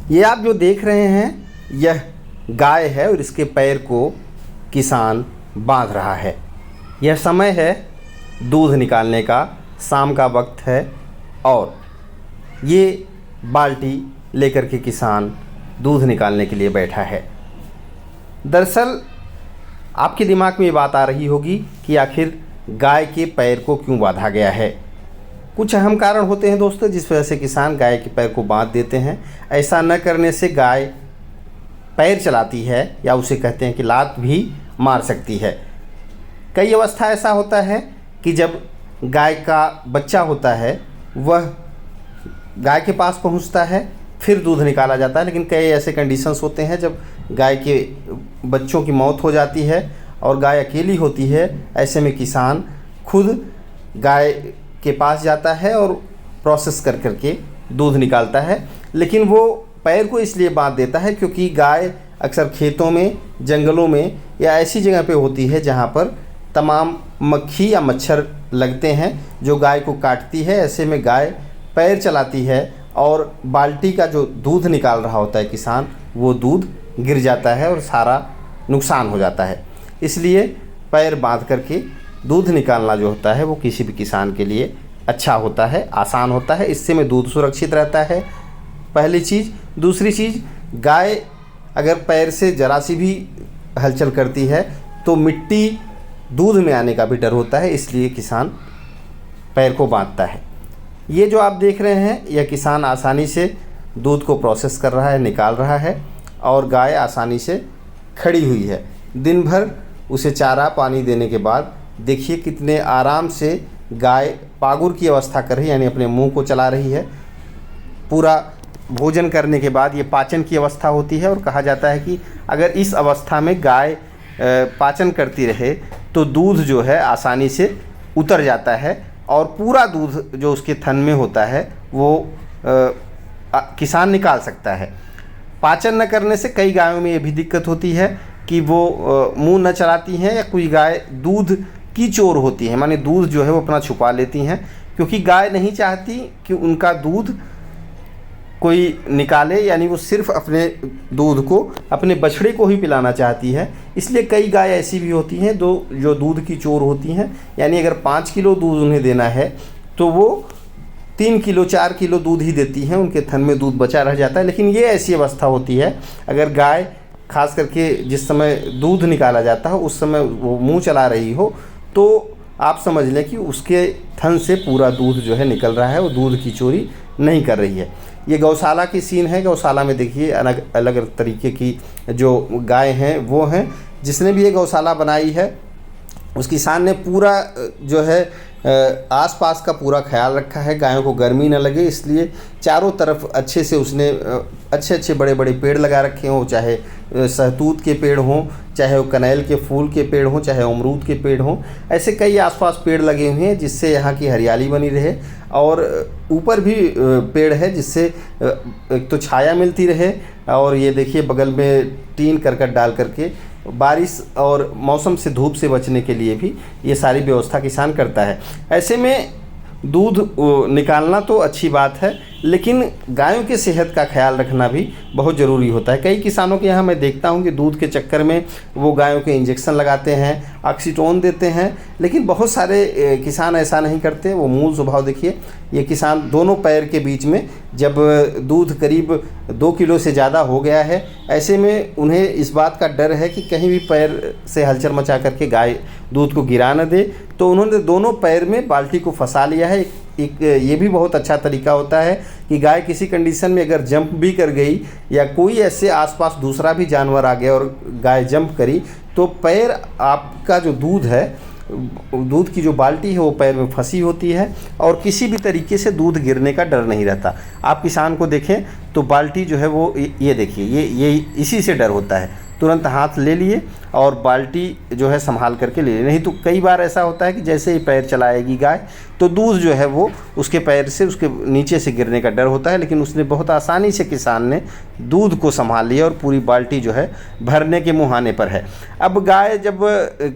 ये आप जो देख रहे हैं यह गाय है और इसके पैर को किसान बांध रहा है। यह समय है दूध निकालने का, शाम का वक्त है और ये बाल्टी लेकर के किसान दूध निकालने के लिए बैठा है। दरअसल आपके दिमाग में ये बात आ रही होगी कि आखिर गाय के पैर को क्यों बांधा गया है। कुछ अहम कारण होते हैं दोस्तों जिस वजह से किसान गाय के पैर को बांध देते हैं। ऐसा न करने से गाय पैर चलाती है या उसे कहते हैं कि लात भी मार सकती है। कई अवस्था ऐसा होता है कि जब गाय का बच्चा होता है वह गाय के पास पहुंचता है, फिर दूध निकाला जाता है। लेकिन कई ऐसे कंडीशंस होते हैं जब गाय के बच्चों की मौत हो जाती है और गाय अकेली होती है। ऐसे में किसान खुद गाय के पास जाता है और प्रोसेस कर करके दूध निकालता है। लेकिन वो पैर को इसलिए बांध देता है क्योंकि गाय अक्सर खेतों में, जंगलों में या ऐसी जगह पे होती है जहाँ पर तमाम मक्खी या मच्छर लगते हैं जो गाय को काटती है। ऐसे में गाय पैर चलाती है और बाल्टी का जो दूध निकाल रहा होता है किसान, वो दूध गिर जाता है और सारा नुकसान हो जाता है। इसलिए पैर बांध करके दूध निकालना जो होता है वो किसी भी किसान के लिए अच्छा होता है, आसान होता है। इससे में दूध सुरक्षित रहता है, पहली चीज़। दूसरी चीज़, गाय अगर पैर से जरा सी भी हलचल करती है तो मिट्टी दूध में आने का भी डर होता है, इसलिए किसान पैर को बांधता है। ये जो आप देख रहे हैं यह किसान आसानी से दूध को प्रोसेस कर रहा है, निकाल रहा है और गाय आसानी से खड़ी हुई है। दिन भर उसे चारा पानी देने के बाद देखिए कितने आराम से गाय पागुर की अवस्था कर रही है, यानी अपने मुंह को चला रही है। पूरा भोजन करने के बाद ये पाचन की अवस्था होती है और कहा जाता है कि अगर इस अवस्था में गाय पाचन करती रहे तो दूध जो है आसानी से उतर जाता है और पूरा दूध जो उसके थन में होता है वो किसान निकाल सकता है। पाचन न करने से कई गायों में ये भी दिक्कत होती है कि वो मुंह न चलाती हैं या कोई गाय दूध की चोर होती है, माने दूध जो है वो अपना छुपा लेती हैं क्योंकि गाय नहीं चाहती कि उनका दूध कोई निकाले, यानी वो सिर्फ अपने दूध को अपने बछड़े को ही पिलाना चाहती है। इसलिए कई गाय ऐसी भी होती हैं जो दूध की चोर होती हैं, यानी अगर 5 किलो दूध उन्हें देना है तो वो 3 किलो 4 किलो दूध ही देती हैं, उनके थन में दूध बचा रह जाता है। लेकिन ये ऐसी अवस्था होती है अगर गाय खास करके जिस समय दूध निकाला जाता है उस समय वो मुँह चला रही हो तो आप समझ लें कि उसके थन से पूरा दूध जो है निकल रहा है, वो दूध की चोरी नहीं कर रही है। ये गौशाला की सीन है। गौशाला में देखिए अलग अलग तरीके की जो गाय हैं वो हैं। जिसने भी ये गौशाला बनाई है उस किसान ने पूरा जो है आसपास का पूरा ख्याल रखा है, गायों को गर्मी न लगे, इसलिए चारों तरफ अच्छे से उसने अच्छे अच्छे बड़े बड़े पेड़ लगा रखे हों, चाहे सहतूत के पेड़ हों, चाहे वो कनेल के फूल के पेड़ हों, चाहे अमरूद के पेड़ हों। ऐसे कई आसपास पेड़ लगे हुए हैं जिससे यहाँ की हरियाली बनी रहे और ऊपर भी पेड़ है जिससे एक तो छाया मिलती रहे। और ये देखिए बगल में टीन करकट डाल करके बारिश और मौसम से, धूप से बचने के लिए भी ये सारी व्यवस्था किसान करता है। ऐसे में दूध निकालना तो अच्छी बात है, लेकिन गायों की सेहत का ख्याल रखना भी बहुत ज़रूरी होता है। कई किसानों के यहाँ मैं देखता हूँ कि दूध के चक्कर में वो गायों के इंजेक्शन लगाते हैं, ऑक्सीटोन देते हैं, लेकिन बहुत सारे किसान ऐसा नहीं करते। वो मूल स्वभाव देखिए, ये किसान दोनों पैर के बीच में जब दूध करीब 2 किलो से ज़्यादा हो गया है, ऐसे में उन्हें इस बात का डर है कि कहीं भी पैर से हलचल मचा करके गाय दूध को गिरा न दे, तो उन्होंने दोनों पैर में बाल्टी को फंसा लिया है। एक ये भी बहुत अच्छा तरीका होता है कि गाय किसी कंडीशन में अगर जंप भी कर गई या कोई ऐसे आसपास दूसरा भी जानवर आ गया और गाय जंप करी तो पैर आपका जो दूध है, दूध की जो बाल्टी है वो पैर में फंसी होती है और किसी भी तरीके से दूध गिरने का डर नहीं रहता। आप किसान को देखें तो बाल्टी जो है वो ये देखिए ये इसी से डर होता है, तुरंत हाथ ले लिए और बाल्टी जो है संभाल करके ले लिए। नहीं तो कई बार ऐसा होता है कि जैसे ही पैर चलाएगी गाय तो दूध जो है वो उसके पैर से, उसके नीचे से गिरने का डर होता है। लेकिन उसने बहुत आसानी से, किसान ने दूध को संभाल लिया और पूरी बाल्टी जो है भरने के मुहाने पर है। अब गाय जब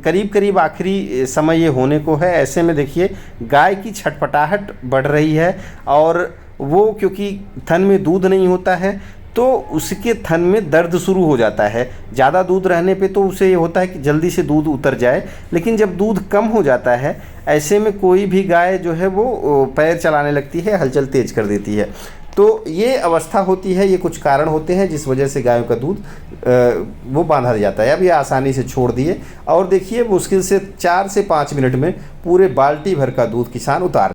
करीब करीब आखिरी समय ये होने को है, ऐसे में देखिए गाय की छटपटाहट बढ़ रही है और वो क्योंकि थन में दूध नहीं होता है तो उसके थन में दर्द शुरू हो जाता है। ज़्यादा दूध रहने पे तो उसे ये होता है कि जल्दी से दूध उतर जाए, लेकिन जब दूध कम हो जाता है ऐसे में कोई भी गाय जो है वो पैर चलाने लगती है, हलचल तेज कर देती है। तो ये अवस्था होती है, ये कुछ कारण होते हैं जिस वजह से गायों का दूध वो बांधा जाता है। अब ये आसानी से छोड़ दिए और देखिए मुश्किल से 4 से 5 मिनट में पूरे बाल्टी भर का दूध किसान उतार